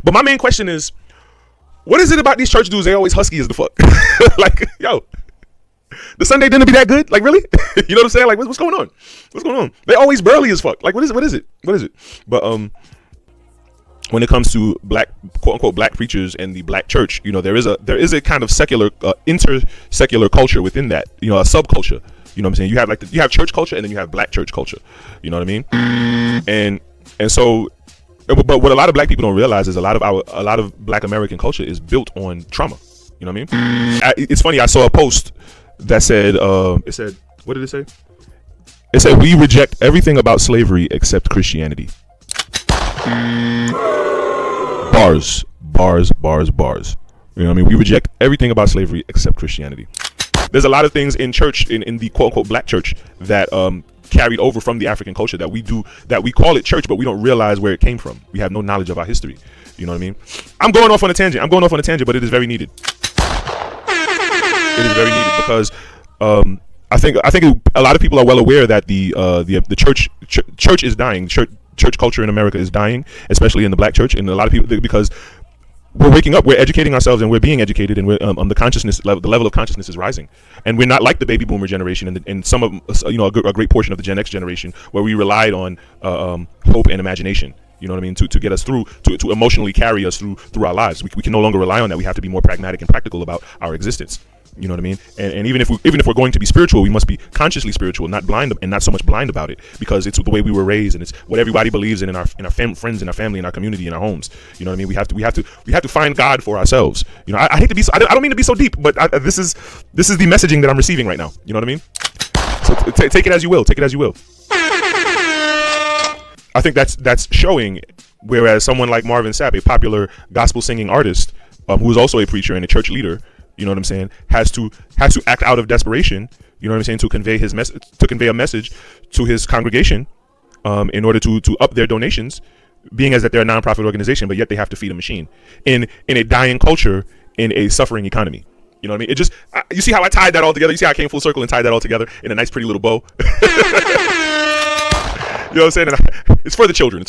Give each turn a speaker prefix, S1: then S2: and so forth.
S1: But my main question is, what is it about these church dudes? They always husky as the fuck. Like, yo, the Sunday dinner be that good? Like, really? You know what I'm saying? Like, what's going on? What's going on? They always burly as fuck. Like, what is it? But when it comes to black, quote unquote, black preachers and the black church, you know, there is a kind of secular, inter-secular culture within that. You know, a subculture. You know what I'm saying? You have church culture, and then you have black church culture. You know what I mean? And so. But what a lot of black people don't realize is a lot of black American culture is built on trauma. You know what I mean? It's funny. I saw a post that said, what did it say? It said, we reject everything about slavery except Christianity. Bars. You know what I mean? We reject everything about slavery except Christianity. There's a lot of things in church, in the quote unquote black church, that carried over from the African culture that we call it church, but we don't realize where it came from. We have no knowledge of our history. You know what I mean? I'm going off on a tangent, but it is very needed. It is very needed because I think a lot of people are well aware that the church is dying. Church culture in America is dying, especially in the black church, and a lot of people, because we're waking up, we're educating ourselves, and we're being educated, and we're the consciousness level, the level of consciousness is rising, and we're not like the baby boomer generation and some of a great portion of the Gen X generation, where we relied on hope and imagination. You know what I mean? To get us through, to emotionally carry us through our lives. We can no longer rely on that. We have to be more pragmatic and practical about our existence. You know what I mean? And even if we're going to be spiritual, we must be consciously spiritual, not blind, and not so much blind about it, because it's the way we were raised, and it's what everybody believes in our friends, in our family, in our community, in our homes. You know what I mean? We have to find God for ourselves. You know, I hate to be. I don't mean to be so deep, but this is the messaging that I'm receiving right now. You know what I mean? So take it as you will. Take it as you will. I think that's showing. Whereas someone like Marvin Sapp, a popular gospel singing artist, who is also a preacher and a church leader, you know what I'm saying, has to act out of desperation, you know what I'm saying, to convey a message to his congregation, in order to up their donations, being as that they're a nonprofit organization, but yet they have to feed a machine in a dying culture, in a suffering economy. You know what I mean? You see how I tied that all together? You see how I came full circle and tied that all together in a nice, pretty little bow? You know what I'm saying? It's for the children.